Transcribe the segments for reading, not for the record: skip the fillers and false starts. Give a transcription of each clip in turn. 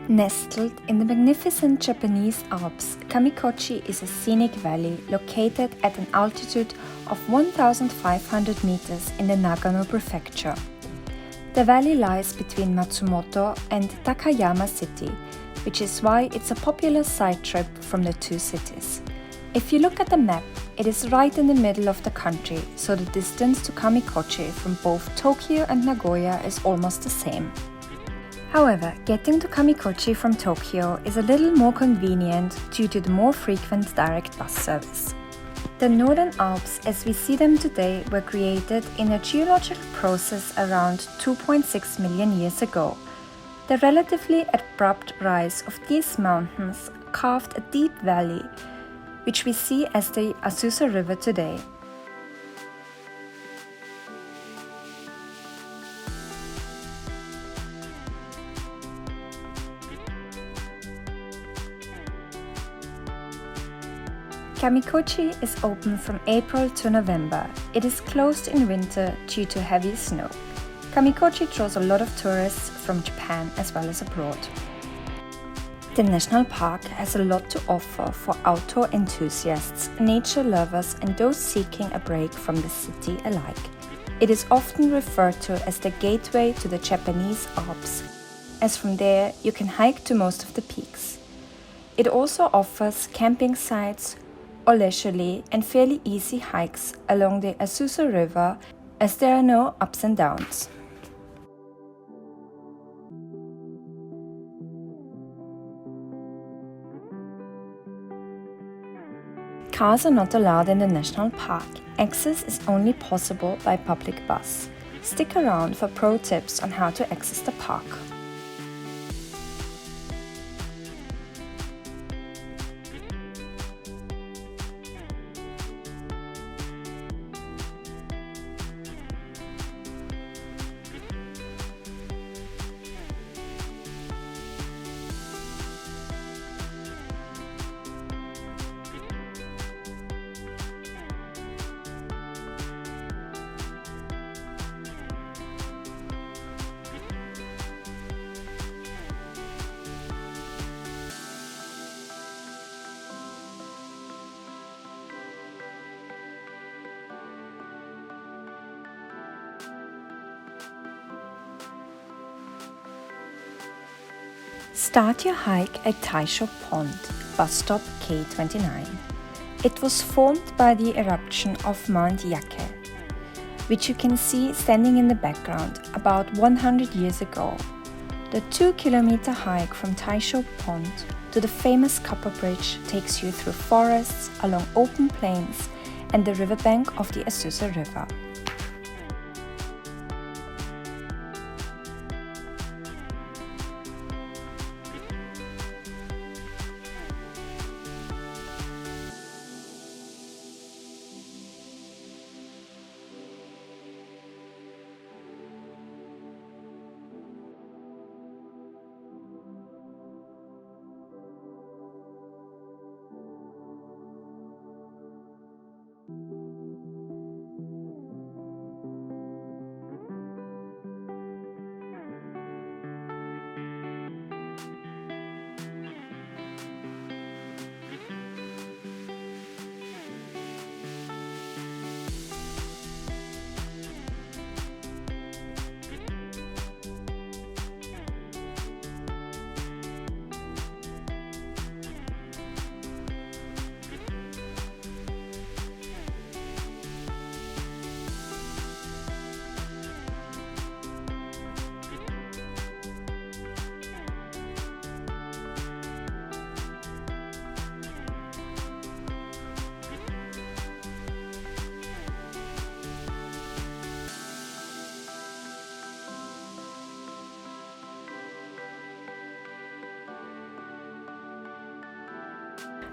Nestled in the magnificent Japanese Alps, Kamikochi is a scenic valley located at an altitude of 1,500 meters in the Nagano prefecture. The valley lies between Matsumoto and Takayama City, which is why it's a popular side trip from the two cities. If you look at the map, it is right in the middle of the country, so the distance to Kamikochi from both Tokyo and Nagoya is almost the same. However, getting to Kamikochi from Tokyo is a little more convenient due to the more frequent direct bus service. The Northern Alps as we see them today were created in a geological process around 2.6 million years ago. The relatively abrupt rise of these mountains carved a deep valley, which we see as the Azusa River today. Kamikochi is open from April to November. It is closed in winter due to heavy snow. Kamikochi draws a lot of tourists from Japan as well as abroad. The national park has a lot to offer for outdoor enthusiasts, nature lovers and those seeking a break from the city alike. It is often referred to as the gateway to the Japanese Alps, as from there you can hike to most of the peaks. It also offers camping sites or leisurely and fairly easy hikes along the Azusa River as there are no ups and downs. Cars are not allowed in the national park. Access is only possible by public bus. Stick around for pro tips on how to access the park. Start your hike at Taisho Pond, bus stop K29. It was formed by the eruption of Mount Yake, which you can see standing in the background about 100 years ago. The 2-kilometer hike from Taisho Pond to the famous Kappa bridge takes you through forests, along open plains and the riverbank of the Azusa River.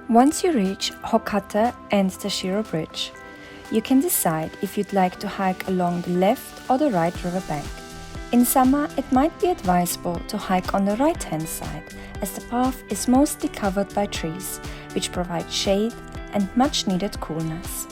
Once you reach Hokata and the Shiro Bridge, you can decide if you'd like to hike along the left or the right riverbank. In summer, it might be advisable to hike on the right-hand side, as the path is mostly covered by trees, which provide shade and much-needed coolness.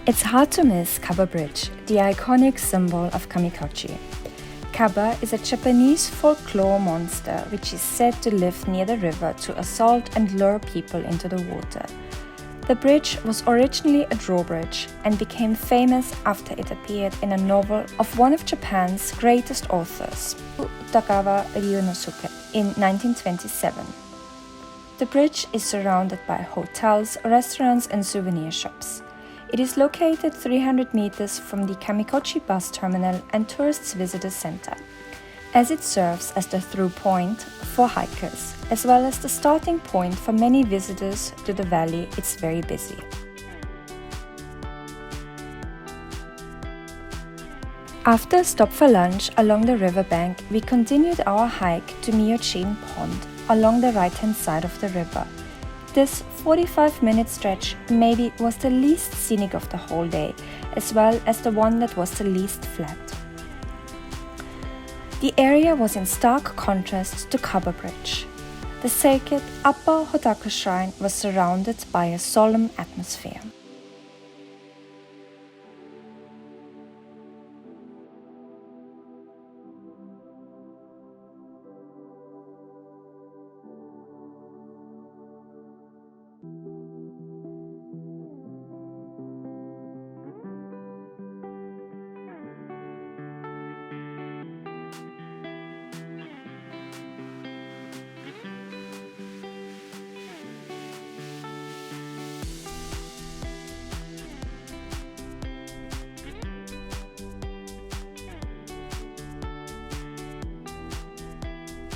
It's hard to miss Kappa Bridge, the iconic symbol of Kamikochi. Kappa is a Japanese folklore monster which is said to live near the river to assault and lure people into the water. The bridge was originally a drawbridge and became famous after it appeared in a novel of one of Japan's greatest authors, Takava Ryunosuke, in 1927. The bridge is surrounded by hotels, restaurants and souvenir shops. It is located 300 meters from the Kamikochi Bus Terminal and Tourists Visitor Center, as it serves as the through point for hikers, as well as the starting point for many visitors to the valley. It's very busy. After a stop for lunch along the riverbank, we continued our hike to Kamikochi Pond along the right-hand side of the river. This 45-minute stretch maybe was the least scenic of the whole day, as well as the one that was the least flat. The area was in stark contrast to Kappa Bridge. The sacred Upper Hotaka Shrine was surrounded by a solemn atmosphere.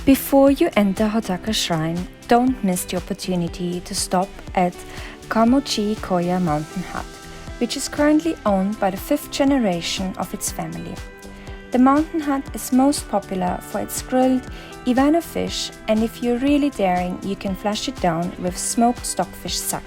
Before you enter Hotaka Shrine, don't miss the opportunity to stop at Kamochi Koya Mountain Hut, which is currently owned by the 5th generation of its family. The mountain hut is most popular for its grilled Iwano fish, and if you're really daring, you can flush it down with smoked stockfish sake.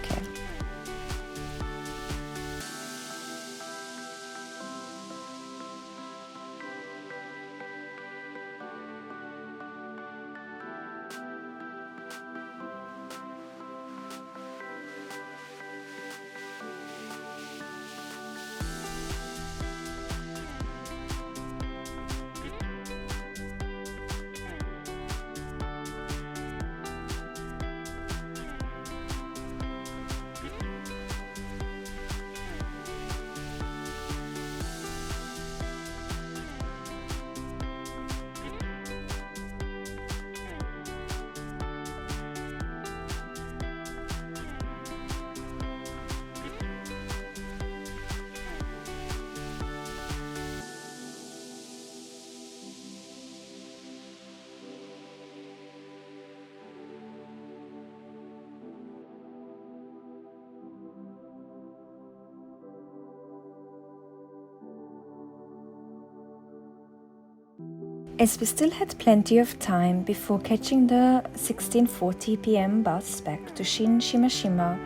As we still had plenty of time before catching the 16:40 p.m. bus back to Shin Shimashima,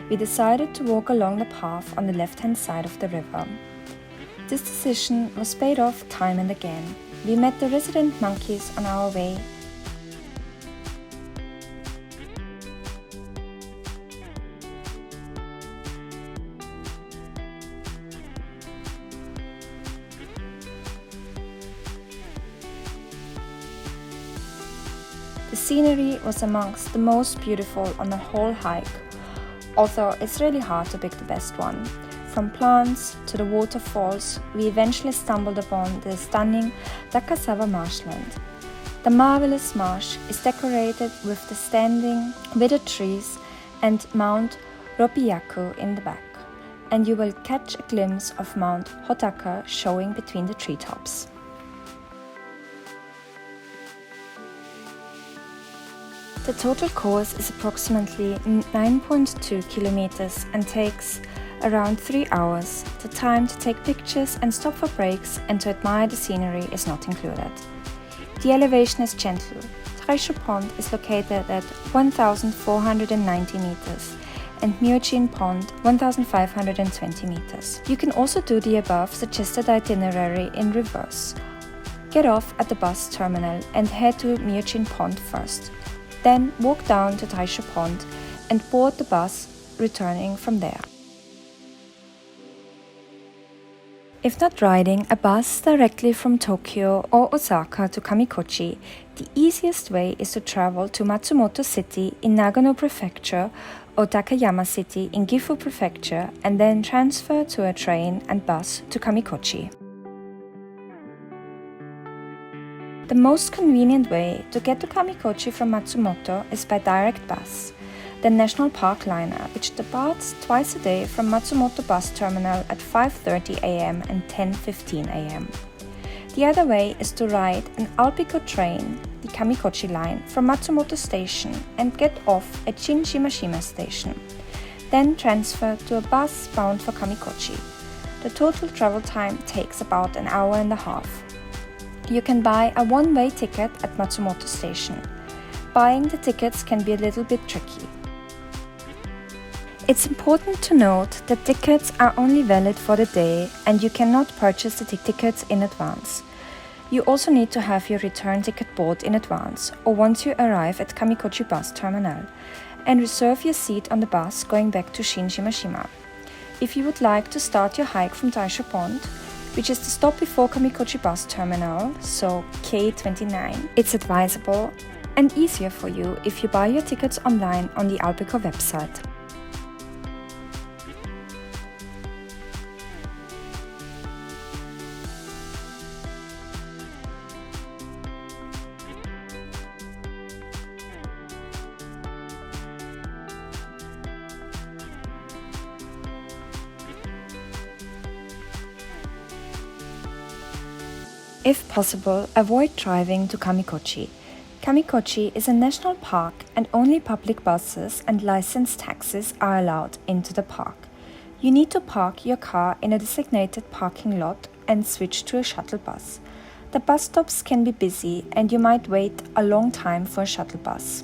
we decided to walk along the path on the left-hand side of the river. This decision was paid off time and again. We met the resident monkeys on our way. The scenery was amongst the most beautiful on the whole hike, although it's really hard to pick the best one. From plants to the waterfalls, we eventually stumbled upon the stunning Takasawa marshland. The marvelous marsh is decorated with the standing withered trees and Mount Ropyaku in the back, and you will catch a glimpse of Mount Hotaka showing between the treetops. The total course is approximately 9.2 kilometers and takes around 3 hours. The time to take pictures and stop for breaks and to admire the scenery is not included. The elevation is gentle. Taisho Pond is located at 1,490 meters and Kamikochi Pond 1,520 meters. You can also do the above suggested itinerary in reverse. Get off at the bus terminal and head to Kamikochi Pond first. Then walk down to Taisho Pond and board the bus returning from there. If not riding a bus directly from Tokyo or Osaka to Kamikochi, the easiest way is to travel to Matsumoto City in Nagano Prefecture or Takayama City in Gifu Prefecture and then transfer to a train and bus to Kamikochi. The most convenient way to get to Kamikochi from Matsumoto is by direct bus. The National Park Liner, which departs twice a day from Matsumoto Bus Terminal at 5:30 am and 10:15 am. The other way is to ride an Alpico train, the Kamikochi line, from Matsumoto Station and get off at Shinshimashima Station. Then transfer to a bus bound for Kamikochi. The total travel time takes about an hour and a half. You can buy a one-way ticket at Matsumoto Station. Buying the tickets can be a little bit tricky. It's important to note that tickets are only valid for the day and you cannot purchase the tickets in advance. You also need to have your return ticket bought in advance or once you arrive at Kamikochi Bus Terminal and reserve your seat on the bus going back to Shinshimashima. If you would like to start your hike from Taisho Pond, which is the stop before Kamikochi Bus Terminal, so K29, it's advisable and easier for you if you buy your tickets online on the Alpico website. If possible, avoid driving to Kamikochi. Kamikochi is a national park and only public buses and licensed taxis are allowed into the park. You need to park your car in a designated parking lot and switch to a shuttle bus. The bus stops can be busy and you might wait a long time for a shuttle bus.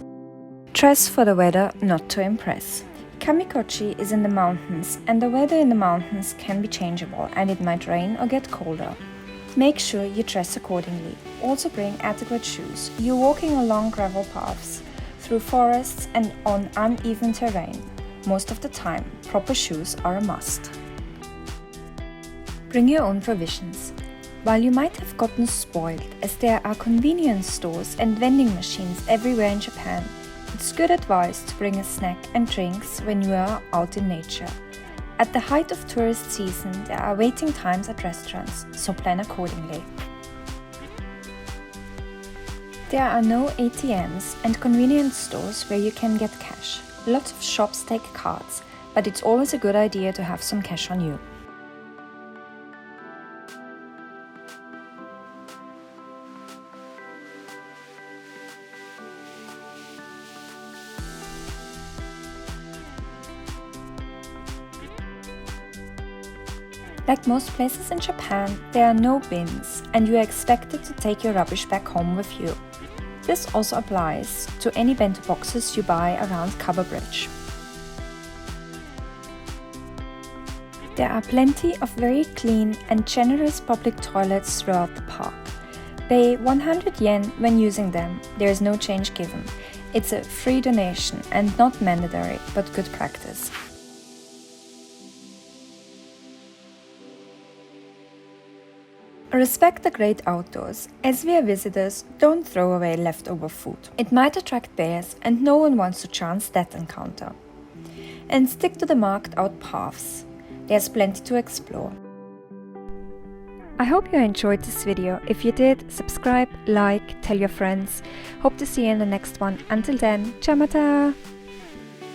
Dress for the weather not to impress. Kamikochi is in the mountains and the weather in the mountains can be changeable and it might rain or get colder. Make sure you dress accordingly. Also bring adequate shoes. You're walking along gravel paths, through forests and on uneven terrain. Most of the time, proper shoes are a must. Bring your own provisions. While you might have gotten spoiled as there are convenience stores and vending machines everywhere in Japan, it's good advice to bring a snack and drinks when you are out in nature. At the height of tourist season, there are waiting times at restaurants, so plan accordingly. There are no ATMs and convenience stores where you can get cash. Lots of shops take cards, but it's always a good idea to have some cash on you. Like most places in Japan, there are no bins and you are expected to take your rubbish back home with you. This also applies to any bento boxes you buy around Kappa Bridge. There are plenty of very clean and generous public toilets throughout the park. Pay 100 yen when using them. There is no change given. It's a free donation and not mandatory, but good practice. Respect the great outdoors. As we are visitors, don't throw away leftover food. It might attract bears and no one wants to chance that encounter. And stick to the marked out paths. There's plenty to explore. I hope you enjoyed this video. If you did, subscribe, like, tell your friends. Hope to see you in the next one. Until then, ciao mata!